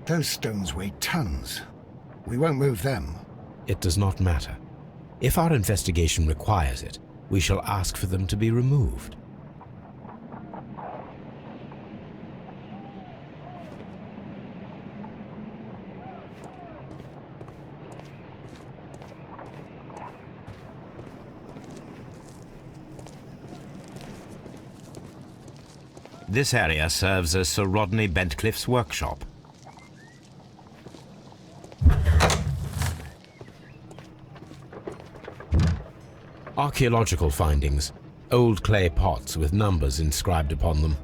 Those stones weigh tons. We won't move them. It does not matter. If our investigation requires it, we shall ask for them to be removed. This area serves as Sir Rodney Bentcliffe's workshop. Archaeological findings. Old clay pots with numbers inscribed upon them.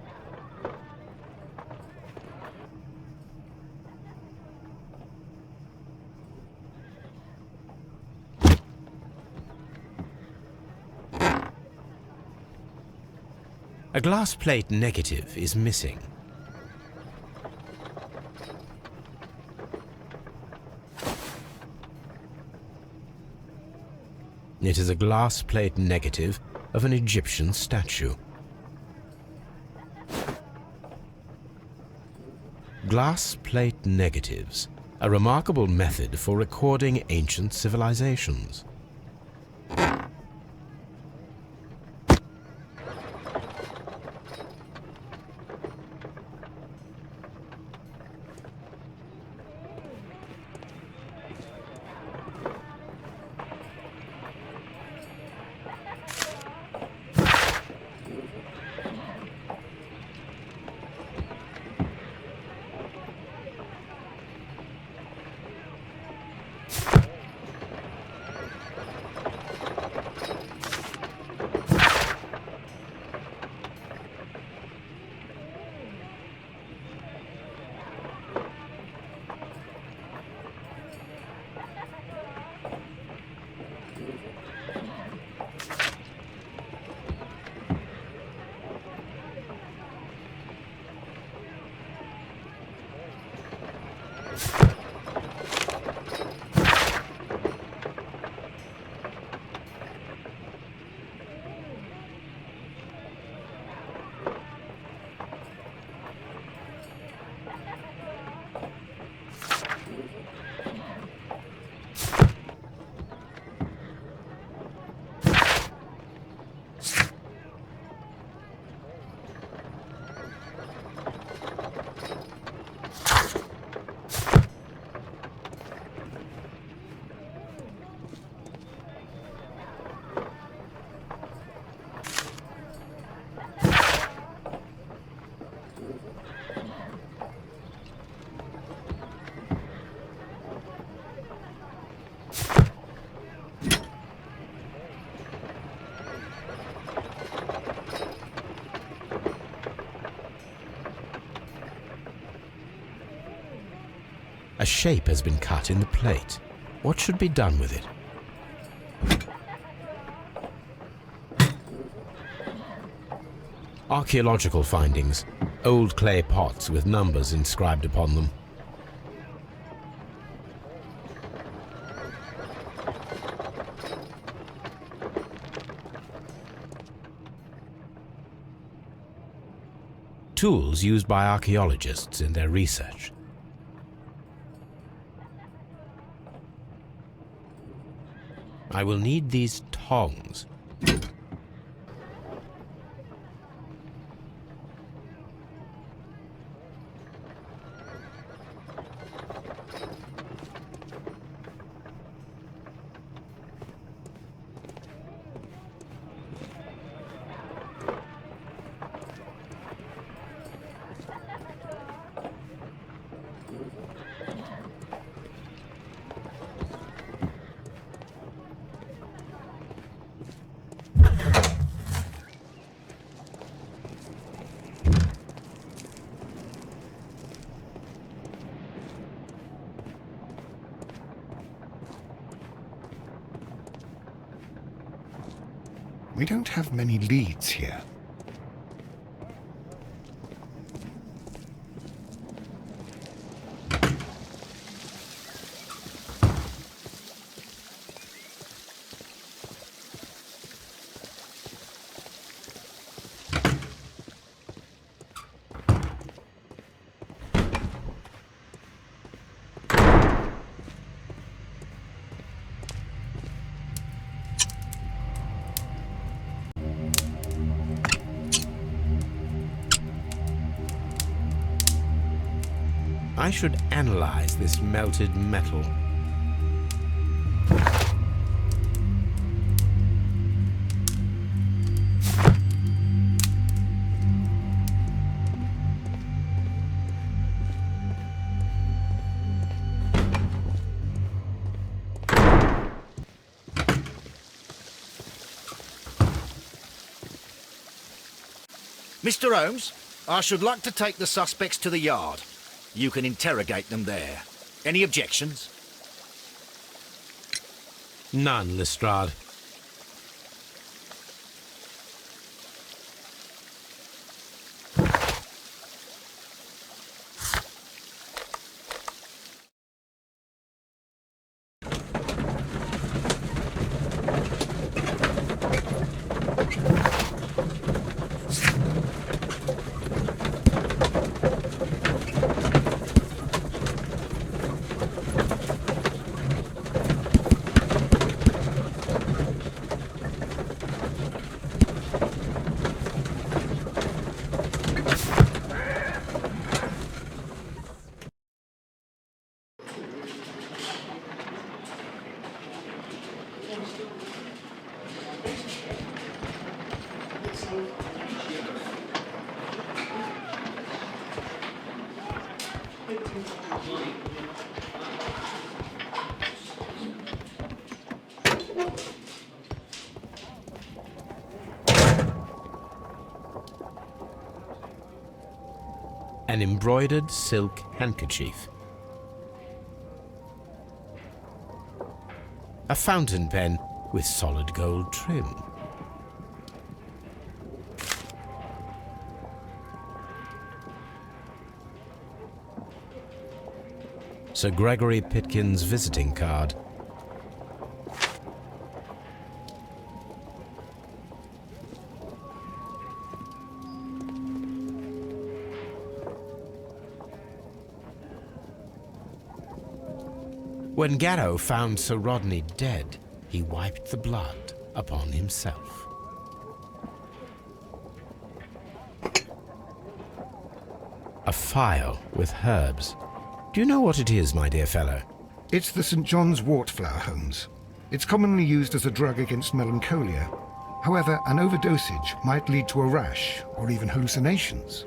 A glass plate negative is missing. It is a glass plate negative of an Egyptian statue. Glass plate negatives, a remarkable method for recording ancient civilizations. A shape has been cut in the plate. What should be done with it? Archaeological findings. Old clay pots with numbers inscribed upon them. Tools used by archaeologists in their research. I will need these tongs. We don't have many leads here. I should analyze this melted metal. Mr. Holmes, I should like to take the suspects to the yard. You can interrogate them there. Any objections? None, Lestrade. An embroidered silk handkerchief. A fountain pen with solid gold trim. Sir Gregory Pitkin's visiting card. When Garrow found Sir Rodney dead, he wiped the blood upon himself. A phial with herbs. Do you know what it is, my dear fellow? It's the St. John's wort flower, Holmes. It's commonly used as a drug against melancholia. However, an overdosage might lead to a rash or even hallucinations.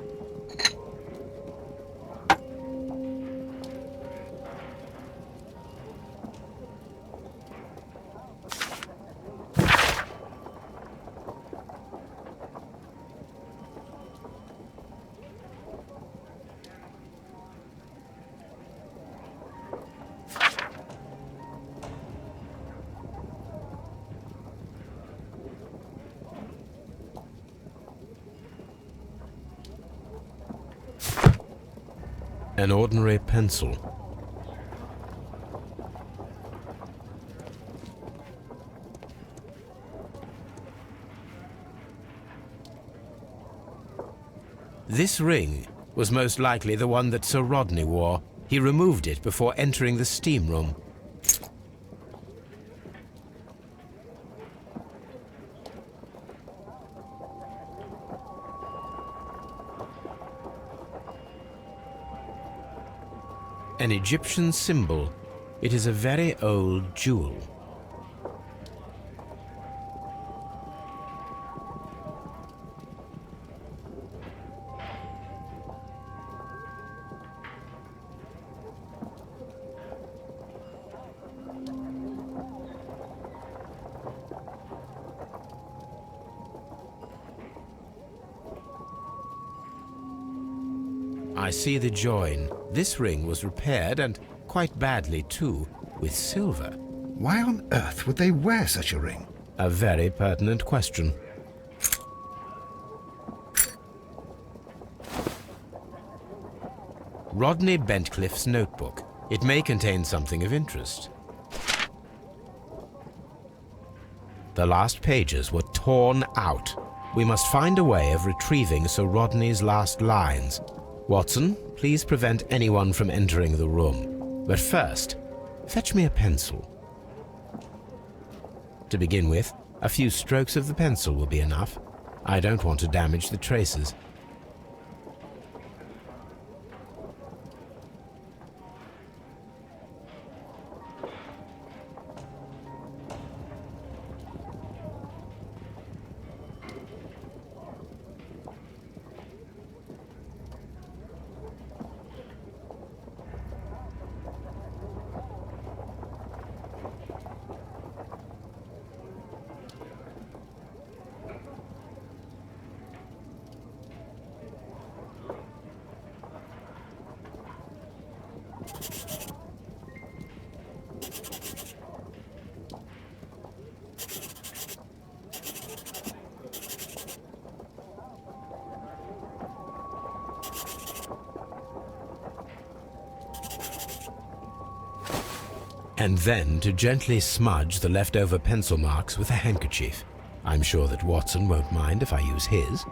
An ordinary pencil. This ring was most likely the one that Sir Rodney wore. He removed it before entering the steam room. An Egyptian symbol. It is a very old jewel. I see the join. This ring was repaired, and quite badly too, with silver. Why on earth would they wear such a ring? A very pertinent question. Rodney Bentcliffe's notebook. It may contain something of interest. The last pages were torn out. We must find a way of retrieving Sir Rodney's last lines. Watson, please prevent anyone from entering the room. But first, fetch me a pencil. To begin with, a few strokes of the pencil will be enough. I don't want to damage the traces. and then to gently smudge the leftover pencil marks with a handkerchief. I'm sure that Watson won't mind if I use his.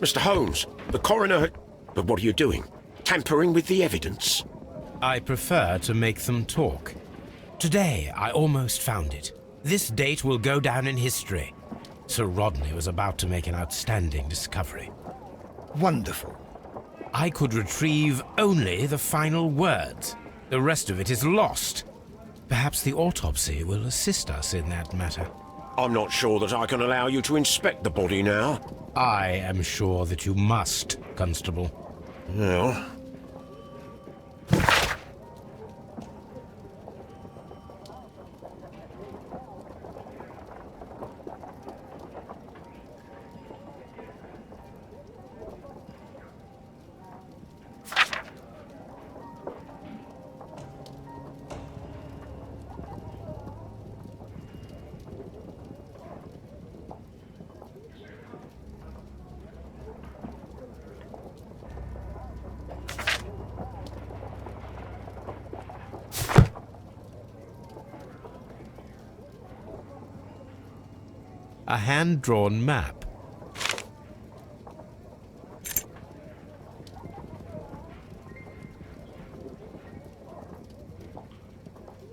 Mr. Holmes, the coroner... But what are you doing? Tampering with the evidence? I prefer to make them talk. Today, I almost found it. This date will go down in history. Sir Rodney was about to make an outstanding discovery. Wonderful. I could retrieve only the final words. The rest of it is lost. Perhaps the autopsy will assist us in that matter. I'm not sure that I can allow you to inspect the body now. I am sure that you must, Constable. Well... A hand-drawn map.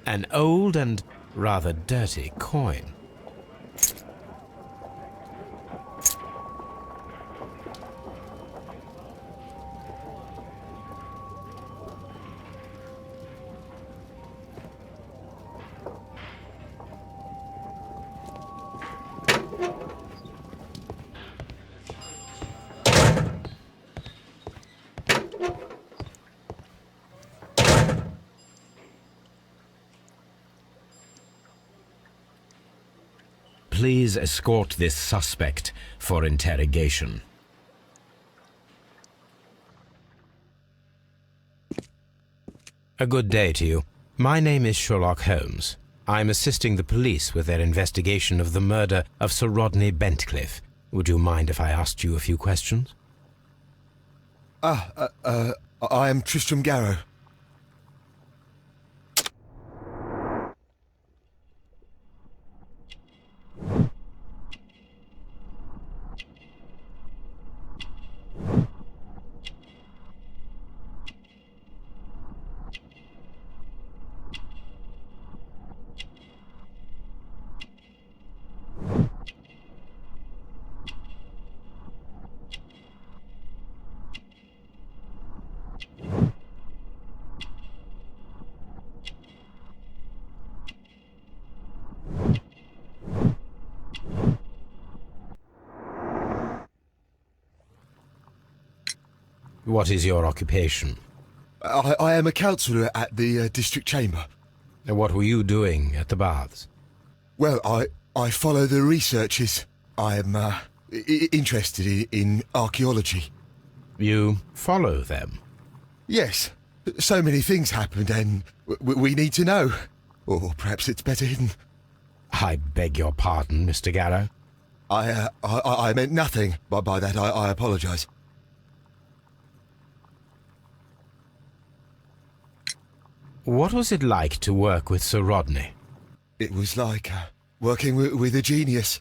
An old and rather dirty coin. Please escort this suspect for interrogation. A good day to you. My name is Sherlock Holmes. I'm assisting the police with their investigation of the murder of Sir Rodney Bentcliffe. Would you mind if I asked you a few questions? I am Tristram Garrow. What is your occupation? I am a councillor at the district chamber. And what were you doing at the baths? Well, I follow the researches. I am interested in archaeology. You follow them? Yes. So many things happened and we need to know. Or perhaps it's better hidden. I beg your pardon, Mr. Garrow. I meant nothing by that. I apologise. What was it like to work with Sir Rodney? It was like working with a genius.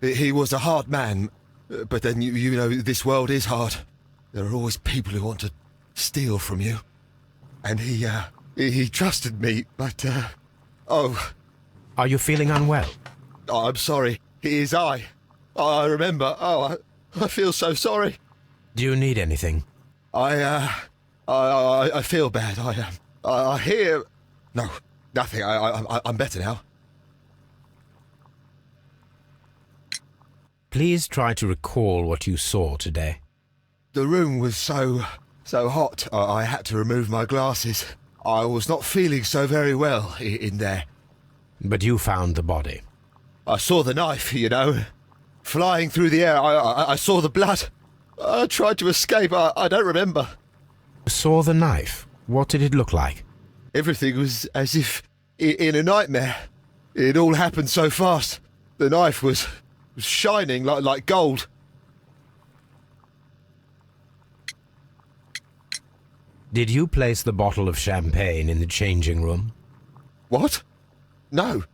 He was a hard man, but then you know this world is hard. There are always people who want to steal from you. And he trusted me, but oh. Are you feeling unwell? I'm sorry. It is I remember. Oh, I feel so sorry. Do you need anything? I feel bad. I hear... No, nothing. I'm better now. Please try to recall what you saw today. The room was so hot, I had to remove my glasses. I was not feeling so very well in there. But you found the body. I saw the knife, you know, flying through the air. I saw the blood. I tried to escape. I don't remember. Saw the knife? What did it look like? Everything was as if in a nightmare. It all happened so fast. The knife was shining like gold. Did you place the bottle of champagne in the changing room? What? No.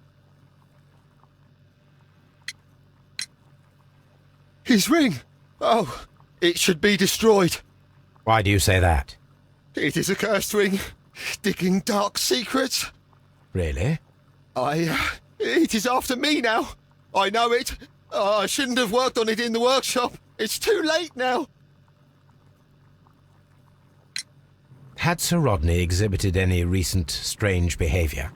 His ring! Oh, it should be destroyed. Why do you say that? It is a cursed ring, digging dark secrets. Really? It is after me now. I know it. I shouldn't have worked on it in the workshop. It's too late now. Had Sir Rodney exhibited any recent strange behaviour?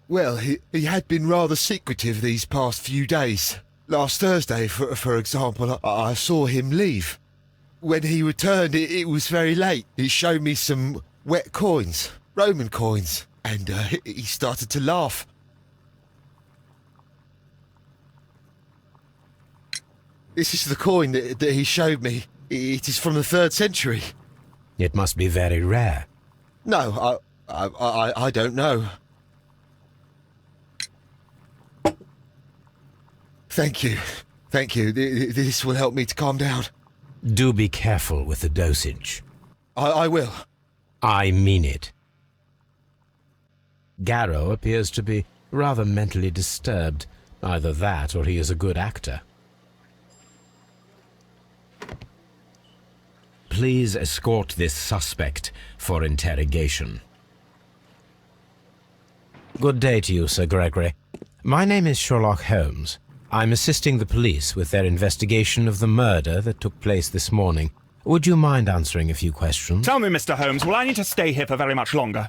Well, he had been rather secretive these past few days. Last Thursday, for example, I saw him leave. When he returned, it was very late. He showed me some wet coins, Roman coins, and he started to laugh. This is the coin that he showed me. It is from the 3rd century. It must be very rare. No, I don't know. Thank you. Thank you. This will help me to calm down. Do be careful with the dosage. I will. I mean it. Garrow appears to be rather mentally disturbed. Either that or he is a good actor. Please escort this suspect for interrogation. Good day to you, Sir Gregory. My name is Sherlock Holmes. I'm assisting the police with their investigation of the murder that took place this morning. Would you mind answering a few questions? Tell me, Mr. Holmes, will I need to stay here for very much longer?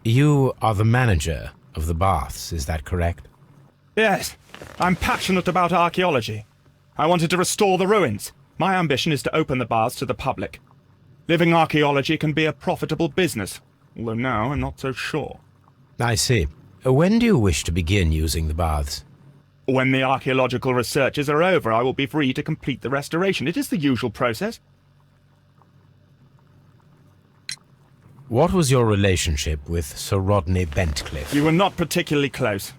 You are the manager of the baths, is that correct? Yes, I'm passionate about archaeology. I wanted to restore the ruins. My ambition is to open the baths to the public. Living archaeology can be a profitable business, although now I'm not so sure. I see. When do you wish to begin using the baths? When the archaeological researches are over, I will be free to complete the restoration. It is the usual process. What was your relationship with Sir Rodney Bentcliffe? We were not particularly close.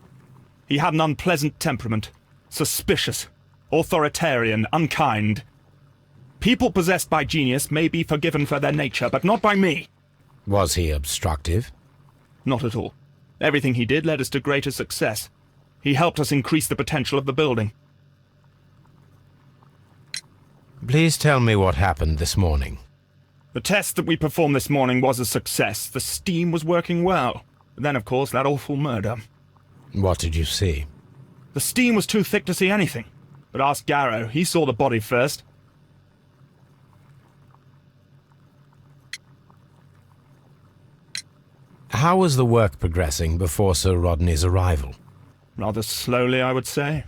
He had an unpleasant temperament, suspicious, authoritarian, unkind. People possessed by genius may be forgiven for their nature, but not by me. Was he obstructive? Not at all. Everything he did led us to greater success. He helped us increase the potential of the building. Please tell me what happened this morning. The test that we performed this morning was a success. The steam was working well. But then, of course, that awful murder. What did you see? The steam was too thick to see anything. But ask Garrow. He saw the body first. How was the work progressing before Sir Rodney's arrival? Rather slowly, I would say.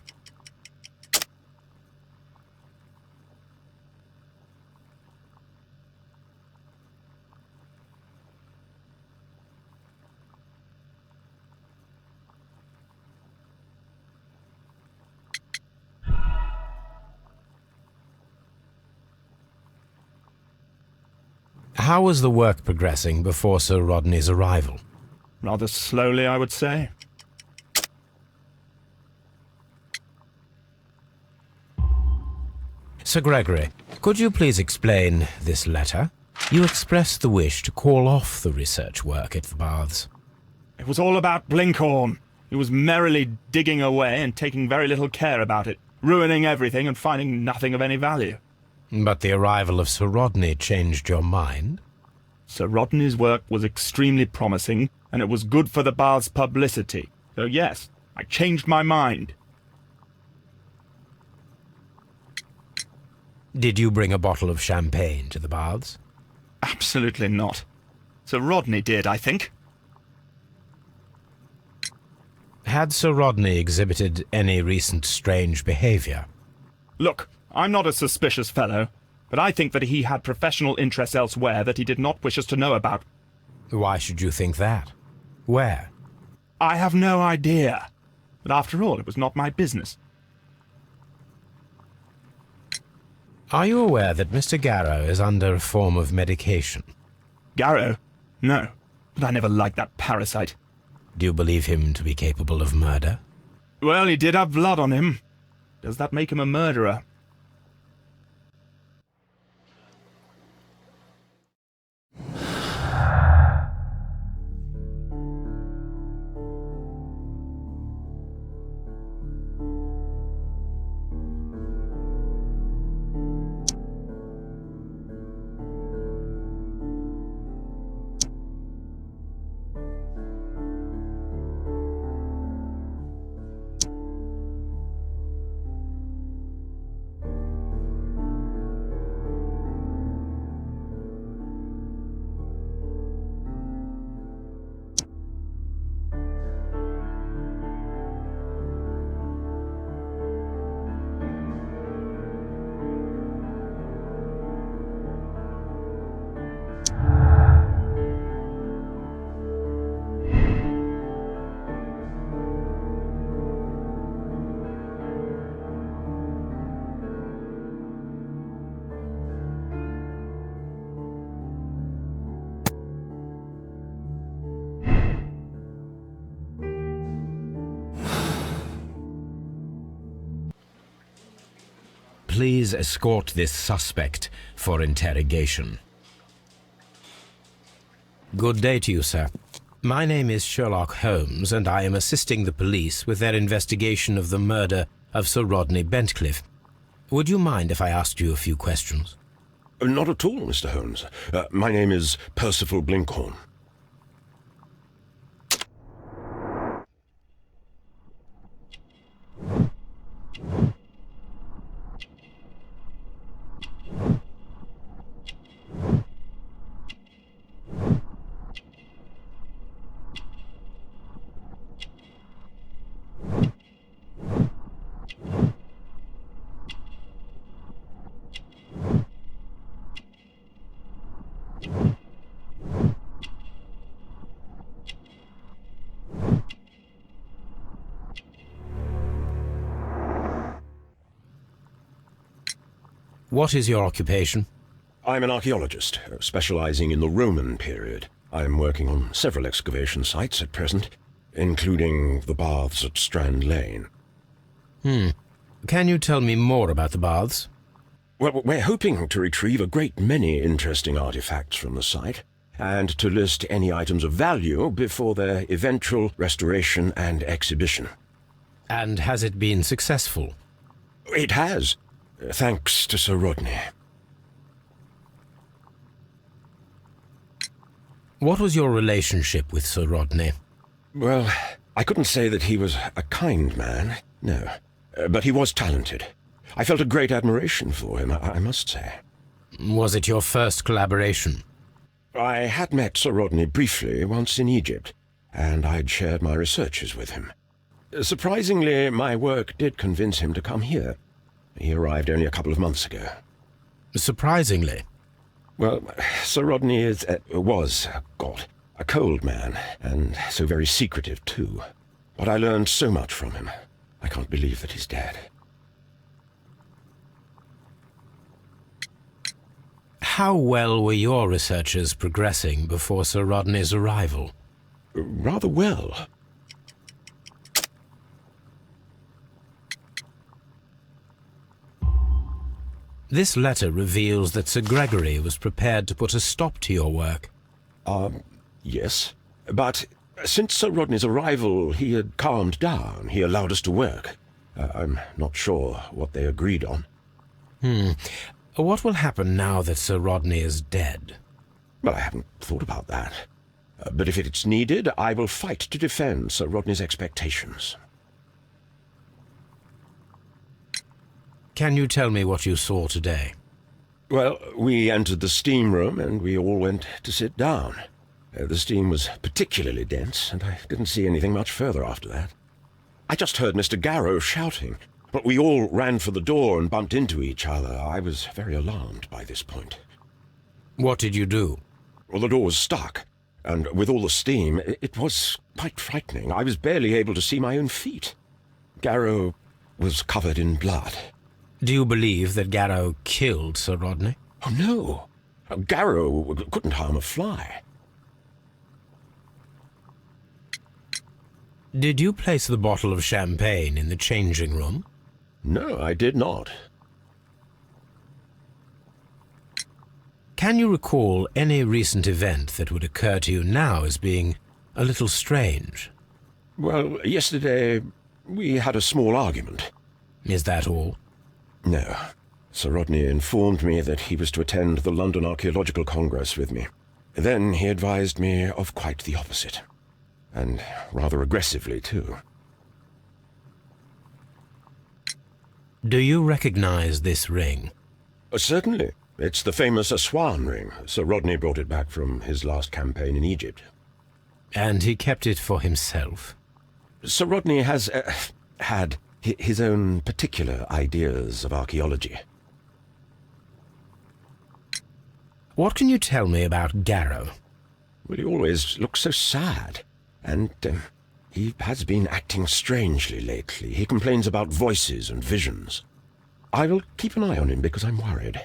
How was the work progressing before Sir Rodney's arrival? Rather slowly, I would say. Sir Gregory, could you please explain this letter? You expressed the wish to call off the research work at the baths. It was all about Blinkhorn. He was merrily digging away and taking very little care about it, ruining everything and finding nothing of any value. But the arrival of Sir Rodney changed your mind? Sir Rodney's work was extremely promising, and it was good for the bath's publicity. So yes, I changed my mind. Did you bring a bottle of champagne to the baths? Absolutely not. Sir Rodney did, I think. Had Sir Rodney exhibited any recent strange behavior? Look, I'm not a suspicious fellow, but I think that he had professional interests elsewhere that he did not wish us to know about. Why should you think that? Where? I have no idea. But after all, it was not my business. Are you aware that Mr. Garrow is under a form of medication? Garrow? No, but I never liked that parasite. Do you believe him to be capable of murder? Well, he did have blood on him. Does that make him a murderer? Please escort this suspect for interrogation. Good day to you, sir. My name is Sherlock Holmes, and I am assisting the police with their investigation of the murder of Sir Rodney Bentcliffe. Would you mind if I asked you a few questions? Not at all, Mr. Holmes. My name is Percival Blinkhorn. What is your occupation? I'm an archaeologist, specializing in the Roman period. I'm working on several excavation sites at present, including the baths at Strand Lane. Can you tell me more about the baths? Well, we're hoping to retrieve a great many interesting artifacts from the site, and to list any items of value before their eventual restoration and exhibition. And has it been successful? It has, thanks to Sir Rodney. What was your relationship with Sir Rodney? Well, I couldn't say that he was a kind man, no. But he was talented. I felt a great admiration for him, I must say. Was it your first collaboration? I had met Sir Rodney briefly once in Egypt, and I'd shared my researches with him. Surprisingly, my work did convince him to come here. He arrived only a couple of months ago. Surprisingly? Well, Sir Rodney was a cold man, and so very secretive too. But I learned so much from him. I can't believe that he's dead. How well were your researches progressing before Sir Rodney's arrival? Rather well. This letter reveals that Sir Gregory was prepared to put a stop to your work. Yes. But since Sir Rodney's arrival, he had calmed down. He allowed us to work. I'm not sure what they agreed on. What will happen now that Sir Rodney is dead? Well, I haven't thought about that. But if it's needed, I will fight to defend Sir Rodney's expectations. Can you tell me what you saw today? Well, we entered the steam room and we all went to sit down. The steam was particularly dense, and I didn't see anything much further after that. I just heard Mr. Garrow shouting, but we all ran for the door and bumped into each other. I was very alarmed by this point. What did you do? Well, the door was stuck, and with all the steam, it was quite frightening. I was barely able to see my own feet. Garrow was covered in blood. Do you believe that Garrow killed Sir Rodney? Oh, no. Garrow couldn't harm a fly. Did you place the bottle of champagne in the changing room? No, I did not. Can you recall any recent event that would occur to you now as being a little strange? Well, yesterday we had a small argument. Is that all? No. Sir Rodney informed me that he was to attend the London Archaeological Congress with me. Then he advised me of quite the opposite. And rather aggressively, too. Do you recognize this ring? Certainly. It's the famous Aswan ring. Sir Rodney brought it back from his last campaign in Egypt. And he kept it for himself? Sir Rodney has had his own particular ideas of archaeology. What can you tell me about Garrow? Well, he always looks so sad. And he has been acting strangely lately. He complains about voices and visions. I will keep an eye on him because I'm worried.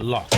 Locked.